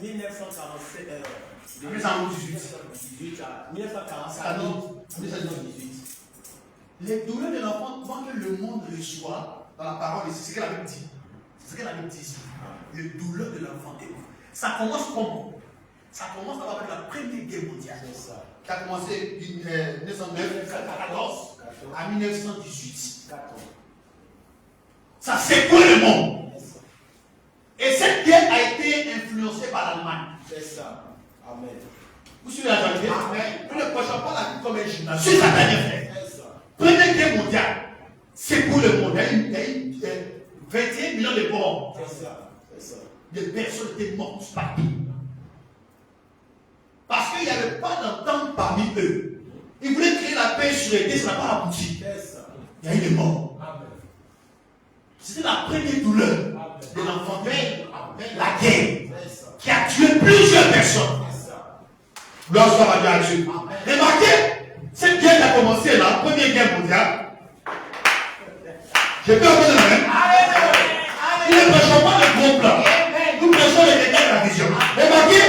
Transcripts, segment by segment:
1947. 1918. Les douleurs de l'enfant, avant que le monde le soit, dans la parole, c'est ce qu'elle avait dit. C'est ce qu'elle avait dit ici. Les douleurs de l'enfant. Ça commence comment? Ça commence avec la Première Guerre mondiale. Qui a commencé de 1914 à 1918. Ça secoue le monde. Et cette guerre a été influencée par l'Allemagne. C'est ça. Amen. Vous suivez la vérité? Amen. Nous ne prêchons pas la vie comme un gymnase. C'est ça la dernière. Première guerre mondiale, c'est pour le monde. Il y a eu 21 millions de morts. C'est ça. C'est ça. Des personnes étaient mortes partout. Parce qu'il n'y avait pas d'entente parmi eux. Ils voulaient créer la paix sur les terres, ça n'a pas abouti. Il y a eu des morts. C'était la première douleur de l'enfant. La guerre qui a tué plusieurs personnes. Gloire soit à Dieu. Remarquez, cette guerre qui a commencé là, Première Guerre mondiale. J'ai peur de même. Nous ne prêchons pas le gros plan. Nous prêchons les détails de la vision. Remarquez,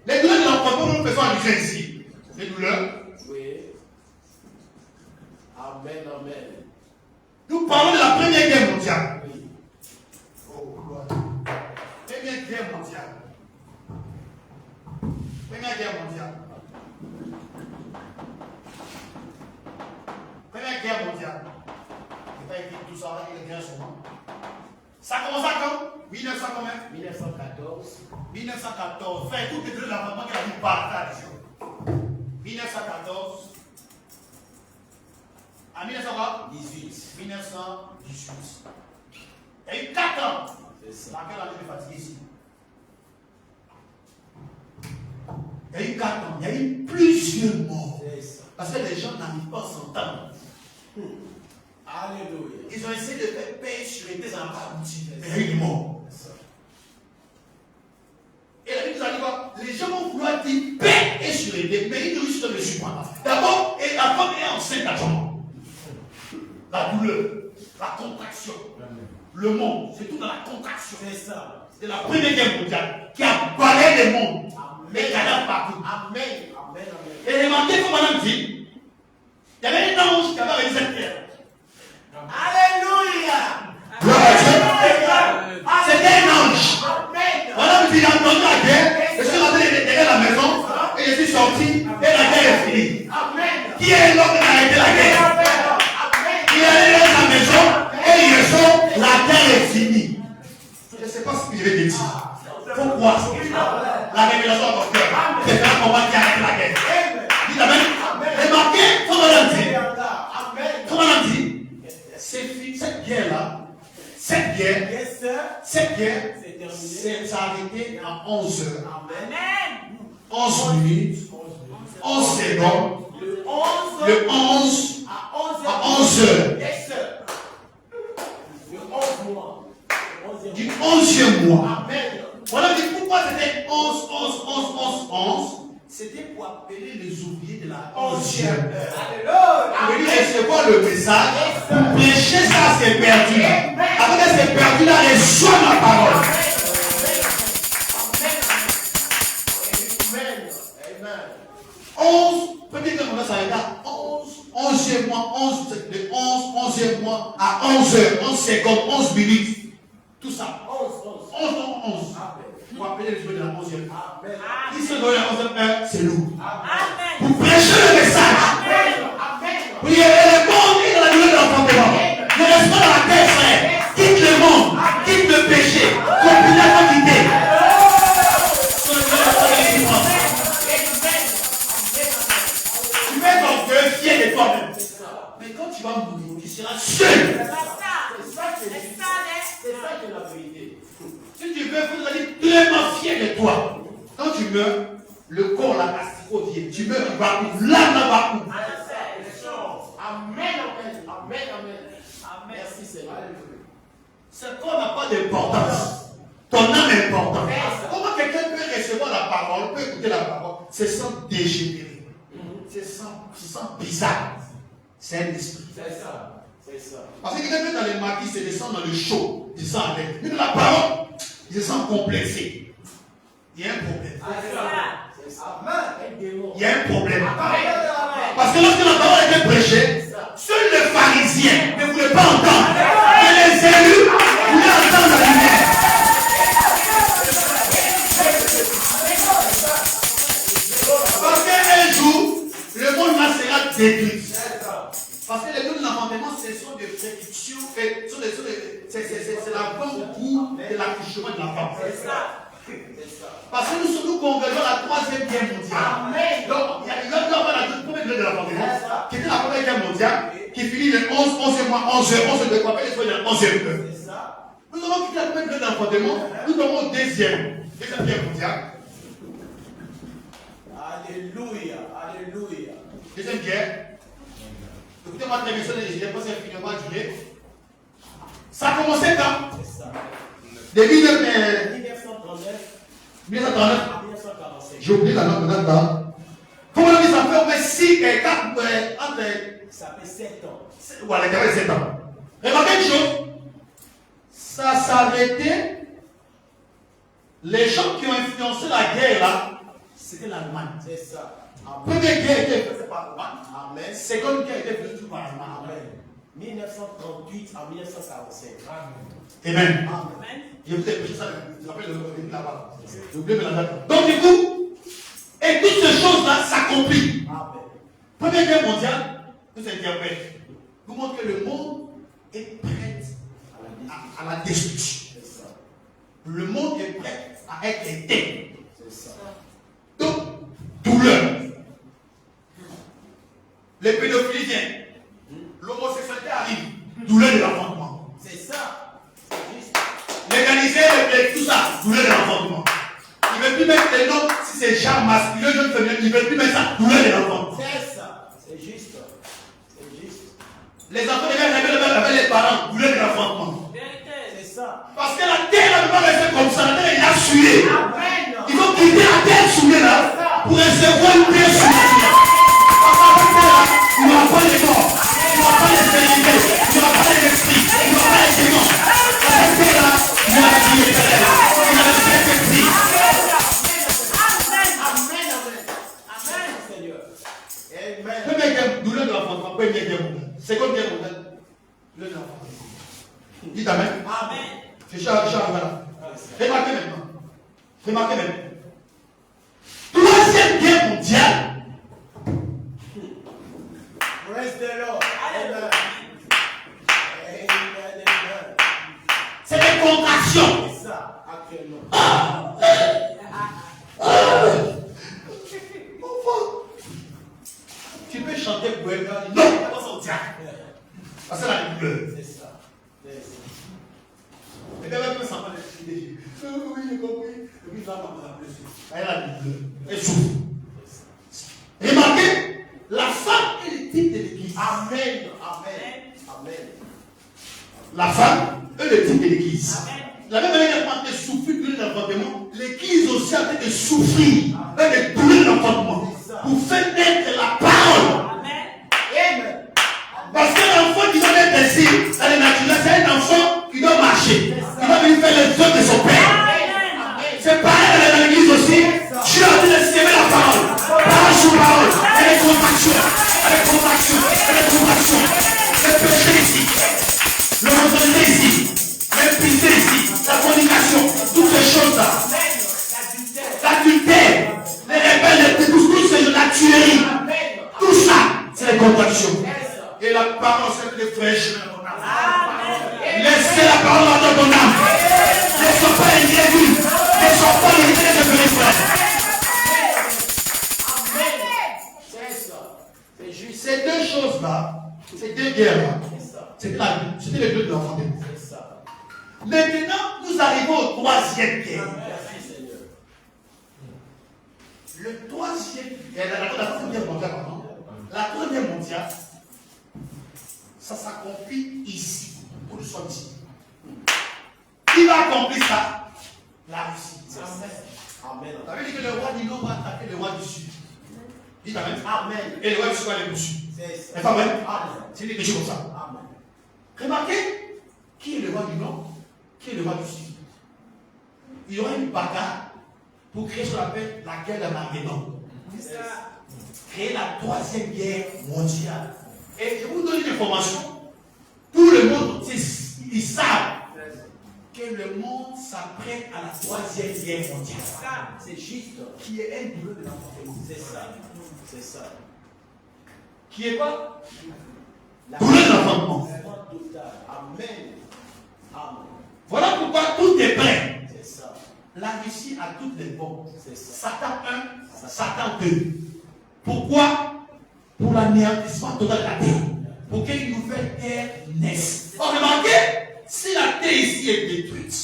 les douleurs de l'enfant, nous faisons allusion ici. Les douleurs. Oui. Amen, amen. Nous parlons de la Première Guerre mondiale. Oui. Oh, Première Guerre mondiale. Première Guerre mondiale. Première Guerre mondiale. Je vais pas écrire tout ça, les guerres sont morts. Ça commence à quand? 1900 combien? 1914. 1914. Fais tout que la maman qui a dit par la région. 1914. À 1918. 1918. Il y a eu 4 ans. C'est ça. Dans quelle année je vais fatiguer ici? Il y a eu 4 ans. Il y a eu plusieurs morts. Parce que les gens n'arrivent pas à s'entendre. Alléluia. Ils ont essayé de faire paix sur les terres, ça n'a pas abouti. Mais il y a eu des morts. Et la Bible nous a dit quoi? Les gens vont vouloir dire paix et sur les terres, mais ils ne réussissent pas le suivre. D'abord, et la femme est enceinte actuellement. La douleur, la contraction. Le monde, c'est tout dans la contraction. C'est ça. C'est la Première Guerre mondiale qui a balayé le monde. Les cadavres partout. Amen. Amen. Amen. Et remarquez comme madame dit, il y avait un ange qui avait réalisé cette terre. Alléluia. C'était un ange. Madame dit, il a entendu la guerre, je suis rentré derrière la maison, et je suis sorti, et la guerre est finie. Qui est l'homme qui a arrêté la guerre? Il est allé dans sa maison, et il ressort, la guerre est finie. Je ne sais pas ce que je vais te dire. Pourquoi? La révélation de ton cœur. C'est un combat qui arrête la guerre. Dites amen. Remarquez, comme on a dit. Comme on a dit, cette guerre-là, cette guerre, ça a arrêté à 11 heures. 11 minutes, 11 secondes, le 11 à 11 heures. Du 11e mois. Voilà pourquoi c'était 11, 11, 11, 11, 11. C'était pour appeler les ouvriers de la 11e heure. Pour recevoir le message, pour prêcher ça, c'est perdu. Après que c'est perdu, là, reçoit la parole. Amen. 11, premier que on a s'arrêté à 11, 11e mois, 11, de 11, 11e mois à 11 heures, 11 secondes, 11 minutes. Tout ça. 11. Pour appeler les ouvriers de la 11e heure. Qui se donne la 11e heure, c'est nous. Pour prêcher le message. Pour y aller le monde et dans la douleur de l'enfantement. Ne reste pas dans la terre, frère. Quitte le monde, quitte le péché. Continue à pas quitter. Tu mets ton cœur fier de toi-même. Mais quand tu vas mourir, tu seras seul. C'est ça qui est la vérité. Si tu veux, vous allez tellement fier de toi. Quand tu meurs, le corps, la castique vient. Tu meurs, il va où? L'âme va où? Amen, amen, amen, amen. Merci Seigneur. Ce corps n'a pas d'importance. Ton âme est importante. Comment quelqu'un peut recevoir la parole, peut écouter la parole, se sent dégénéré, se sent bizarre. C'est un esprit. C'est ça. C'est ça. Parce que quelqu'un peut dans les maquis se descend dans le chaud, il se sent à l'aise. Mais dans la parole, il se sent complexé. il y a un problème. C'est ça. Il y a un problème. Parce que lorsque la parole était prêchée, seuls les pharisiens ne voulaient pas entendre. Et les élus voulaient entendre la lumière. Parce qu'un jour, le monde là sera détruit. Parce que les deux de l'enfantement, ce sont des prédictions, c'est la bonne goût de l'accouchement de l'enfant. Parce que nous convergeons à la 3e guerre mondiale. Donc, il y a la première guerre de l'enfantement, qui était la première guerre mondiale, qui finit le 11e mois, 11e de quoi, le 11e heure. Nous avons quitté la première guerre de l'enfantement, nous avons au deuxième guerre mondiale. Alléluia, alléluia. Deuxième guerre. Écoutez-moi très bien, je n'ai pas infiniment duré. Ça a commencé quand? Depuis 1939 à 1945. J'ai oublié la note maintenant. Comment on dit ça fait au moins 6 et 4 entre. Ça fait 7 ans. Voilà, il y avait 7 ans. Remarquez une chose. Ça s'arrêtait. Les gens qui ont influencé la guerre là, c'était l'Allemagne. C'est ça. Première guerre était faite par l'Allemagne. Amen. Seconde guerre était faite par l'Allemagne. Amen. 1938 à 1945. Amen. Amen. Je vous ai prêché ça, je vous rappelle le début là-bas. J'ai oublié la date. Donc, du coup, et toutes ces choses-là s'accomplissent. Première guerre mondiale, nous interprète. Nous montre que le monde est prêt à la destruction. Le monde est prêt à être éteint. Donc, douleur. Les pédophiles viennent. L'homosexualité arrive. Douleur de l'enfantement. C'est ça. Légaliser tout ça, douleur de l'enfantement. Ils ne veulent plus mettre les noms, si c'est genre masculin, jeune féminin, ils ne veulent plus mettre ça, douleur de l'enfantement. C'est ça. C'est juste. C'est juste. Les enfants deviennent avec les parents, douleur de l'enfantement. C'est ça. Parce que la terre ne peut pas rester comme ça, la terre est là souillée. Amen. Il faut quitter la terre souillée là pour recevoir une terre souillée. Parce qu'avec terre là, il n'y aura pas les morts, il n'y aura pas les stérilités, il n'y aura pas les esprits, il n'y aura pas les démons. Avec terre là, il y a la vie éternelle, il y a le Saint-Esprit. Amen, Seigneur. Amen. Première guerre, douleur de l'enfantement, première guerre mondiale. Seconde guerre mondiale, douleur de l'enfantement. Dites Amen. Amen. C'est Charles là. Remarquez maintenant. Remarquez maintenant. Troisième guerre mondiale. Praise the Lord. Amen. Amen. C'est des contractions. C'est ça, actuellement. Enfant. Tu peux chanter pour elle. Non, il n'y a pas son diable. Parce que la douleur. C'est ça. C'est ça. Et bien, même ça va les oui, j'ai compris. Et puis, ça va me blessure. Elle a la douleur. Elle souffre. Remarquez, la femme est le type de l'église. Amen. Amen. Amen. La femme est le type de l'église. Amen. La même manière qu'elle a été souffrir de l'enfantement, l'église aussi a été de souffrir et de douleur de l'enfantement pour faire naître la parole. Amen. Parce que l'enfant qui doit être ainsi, dans le naturel, c'est un enfant qui doit marcher. Il doit venir faire les œuvres de son père. C'est pareil dans l'église aussi. Dieu a dit de s'aimer la parole. Parole sur parole. Et les contractions. Et les contractions. Et les contractions. Le péché ici. L'homosexualité ici. L'impudicité ici. La fornication. Toutes ces choses-là. L'adultère. Les rebelles. Toutes ces choses. La tuerie. Tout ça, c'est les contractions. Et la parole, c'est les fraîches. Laissez la parole dans ton âme. Ne sois pas ingrédus. Ne sois pas ingrédus de mes frères. C'est ça. C'est juste. Ces deux choses-là, ces deux guerres-là, c'était les deux de l'enfantement. C'est ça. Maintenant, nous arrivons au troisième guerre. Merci, Seigneur. Le troisième guerre, la troisième guerre mondiale, pardon. La troisième mondiale, ça s'accomplit ici, où nous sommes ici. Qui va accomplir ça? La Russie. Amen. Amen. Ça veut dire que le roi du Nord va attaquer le roi du Sud. Dites Amen. Amen. Et le roi du Sud va aller au Sud. C'est ça. C'est pas vrai? Amen. C'est des choses comme ça. Amen. Remarquez, qui est le roi du Nord? Qui est le roi du Sud? Il y aura une bagarre pour créer ce qu'on appelle la guerre d'Armageddon. Créer la 3e guerre mondiale. Et je vous donne une information. Tout le monde, ils savent que le monde s'apprête à la 3e guerre mondiale. C'est juste. Qui est un niveau de l'enfantement. C'est ça. C'est ça. Qui est quoi? La Douleur de l'enfantement. foi totale. Amen. Amen. Voilà pourquoi tout est prêt. C'est ça. La Russie a toutes les bombes. C'est ça. Satan 1, Satan 2. Pourquoi? Pour l'anéantissement total de la terre. Pour qu'une nouvelle terre naisse. Oh, remarquez, si la terre ici est détruite,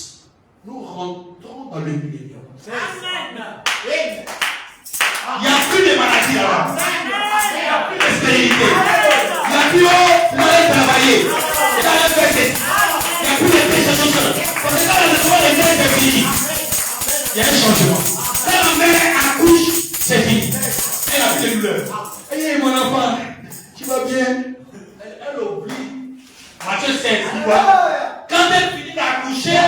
nous rentrons dans le millénium. Amen. Amen. Il n'y a plus de maladies là-bas. Il n'y a plus de stérilité. Il n'y a plus de mal travailler. Il n'y a plus de péché. Parce que dans le soir, les mères c'est fini. Il y a un changement. Quand la mère accouche, c'est fini. Elle n'a plus de douleur. Hey, mon enfant, tu vas bien? Elle oublie. Matthieu 16, tu vois. Quand elle finit d'accoucher,